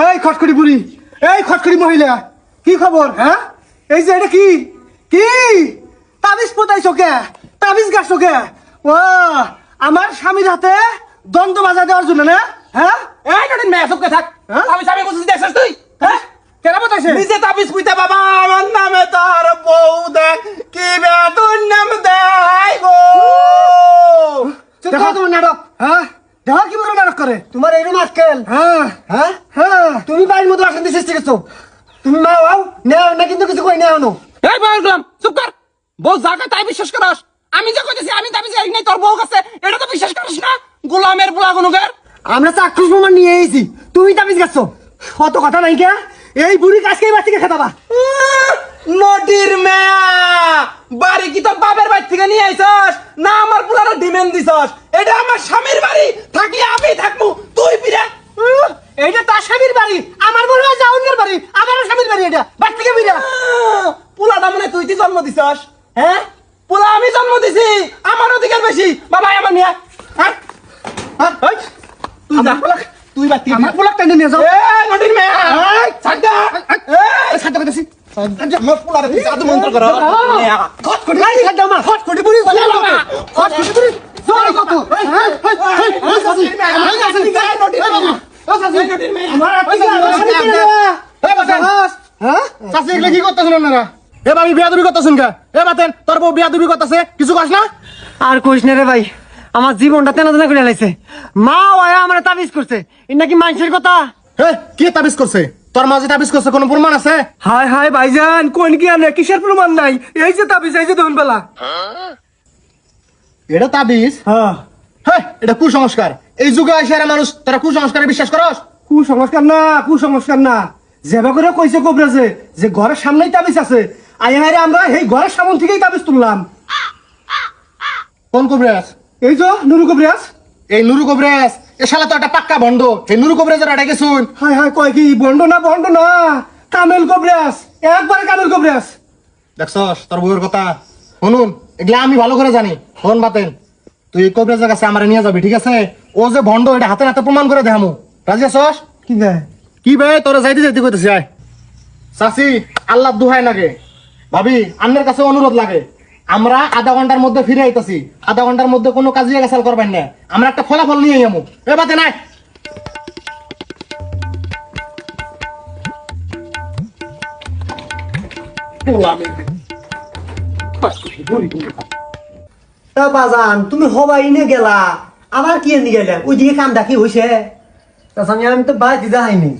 এই খটখটি বুড়ি, এই খটখটি মহিলা, কি খবর? হ্যাঁ, এই যে এটা কি কি তাবিজ পোতাইছো কে? তাবিজ গাছছো কে? ও আমার স্বামীর হাতে দ্বন্দ্ব বাজা দেওয়ার জন্য না? হ্যাঁ, এই নটিন মেয়ে চুপকে থাক। হ্যাঁ? আমি স্বামী বলছি দেখছিস তুই? হ্যাঁ? কেন পোতাইছে? নিজে তাবিজ পুইতে বাবা আমার নামে তার বউ দেখ কি বেতন নাম দেয় গো। দেখো তোমার নাটক। হ্যাঁ, দেখো কি বড় নাটক করে তোমার এইরকম আজকাল। হ্যাঁ হ্যাঁ হ্যাঁ, তুমি বাড়ির মধ্যে অশান্তি সৃষ্টি করছো। তুমি মা হও না, কিন্তু কিছু কই না হনো। এই বল গোলাম চুপ কর। বউ জায়গা তাই বিশ্বাস করস? আমি যা কইতেছি আমি তাবিজ জানি নাই তোর বউ কাছে এটা তো বিশ্বাস করিস না? গোলামের পোলা গুনুগার। আমরা চাক্ষুষ প্রমাণ নিয়ে এসেছি, তুমি তাবিজ গাছছো। কত কথা নাই কে? এই বুড়ি আজকেই বাচ্চাকে খেতাবা। নদীর মেয়া বাড়ি কি তোর বাপের বাড়ি থেকে নিয়ে আইছস না আমার পোলারে ডিমেন্ড দিছস? এটা আমার স্বামীর বাড়ি, থাকলে আমি থাকবো, তুই ফিরে। এইটা তার স্বামীর বাড়ি, আমার মনে হয় জাউনের বাড়ি, আমারও স্বামীর বাড়ি। এটা বাচ্চাকে বিরা পোলাটা মানে তুই জন্ম দিছস? হ্যাঁ, পোলা আমি জন্ম দিছি, আমার অধিকার বেশি। বাবা আমার মেয়ে তুই যা, তুই বাড়ি থেকে আমার পোলাক টাইনে নিয়ে যাও। নদীর মেয়া ছাড় সাথে কথা আমার পোলারে তুই জাদু মন্ত্র কর। খটখটি নাই ছাড় দাও মা। খটখটি বুড়ি চলে বাবা। খটখটি বুড়ি জোরে কত। হ্যাঁ চাচি এগুলো কি করতেছেন আপনারা? এ ভাবি বিয়া দুবি করতেছেন কে? এ বাতেন তোর বউ বিয়া দুবি করতেছে, কিছু কস না? আর কইস না রে ভাই, আমার জীবনটা তেনা তেনা করে লাইছে। মা ওয়া আমার তাবিজ করছে, এ নাকি মানুষের কথা। হে কি তাবিজ করছে? তোর মাঝে তাবিজ করছে কোনো প্রমাণ আছে? হায় হায় ভাইজান, কোন কি আনে, কিসের প্রমাণ নাই? এই যে তাবিজ, এই যে দহন বেলা। এটা তাবিজ? হ্যাঁ, হ্যাঁ, এটা কুসংস্কার। এই যুগে এসে এরা মানুষ তোরা কুসংস্কারে বিশ্বাস করস? কুসংস্কার না, কুসংস্কার না। যেবা করে কইছে কবরাজে যে ঘরের সামনেই তাবিজ আছে, আইনারে আমরা এই ঘরের সামন থেকেই তাবিজ তুললাম। কোন কবরেজ? এই যে নুরু কবরাজ। এই নুরু কবরেজ? এ শালা তো একটা পাক্কা ভণ্ড। এই নুরু কবরেজের আড়াই গেছুন। হায় হায়, কয় কি বন্ড না, বন্ড না, কামেল কবরাজ, একবারে কামেল কবরাজ। দেখছস তোর বউয়ের কথা? শুনুন, এগুলা আমি ভালো করে জানি। শোন বাতেন, তুই এই কবরেজের কাছে আমার নিয়ে যাবি, ঠিক আছে? ও যে ভণ্ড এটা হাতে হাতে প্রমাণ করে দেখামু। রাজি আছস? কি গায়? কি বে তোরা যাইতে যাইতে কইতেছি আয়। চাচি আল্লাহ দুহাই লাগে, ভাবি আন্নের কাছে অনুরোধ লাগে, আমরা আধা ঘন্টার মধ্যে ফিরে আইতাছি। আধা ঘন্টার মধ্যে কোনো কাজিয়া গাছাল করবেন না, আমরা একটা ফলাফল নিয়ে যাবো। এ বাতে নাই তা বাজান, তুমি হবাই নে গেলা, আবার কি এনে গেলে? ওইদিকে কামটা কি হইছে? আমি তো বাড়িতে যাইনি।